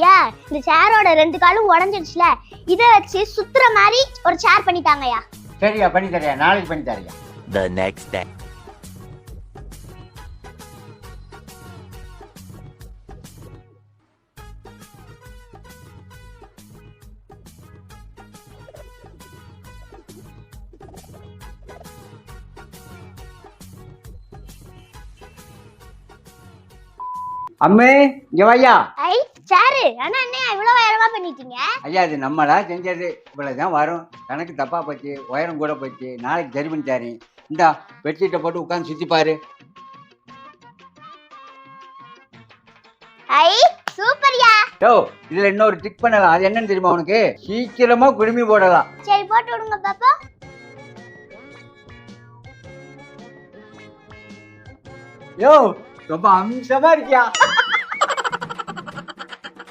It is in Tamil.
ஐயா இந்த சேரோட 2 காலும் உடஞ்சிடுச்சுல, இதை வச்சு சுத்துற மாதிரி ஒரு சேர் பண்ணிட்டாங்கய்யா. சரியா, பண்ணி தரையா, நாளைக்கு பண்ணி தரையா. The next day. அம்மே இங்க வாயா. ஐ சேரு, ஆனா என்ன இவ்வளவு உயரமா பண்ணிட்டீங்க? ஐயா இது நம்மளா செஞ்சது, இவ்வளவுதான் வரும். கணக்கு தப்பா போச்சு, உயரம் கூட போச்சு, நாளைக்கு சரி பண்ணி தரேன். இந்தா பெட்ஷீட்டை போட்டு உட்காந்து சுத்தி பாரு. ஐ சூப்பர்யா. யோ இதுல இன்னொரு டிக் பண்ணலாம், அது என்னன்னு தெரியுமா உனக்கு? சீக்கிரமா குடுமி போடலாம். சரி போட்டு விடுங்க பாப்பா. யோ ரொம்ப அம்சமா இருக்கியா.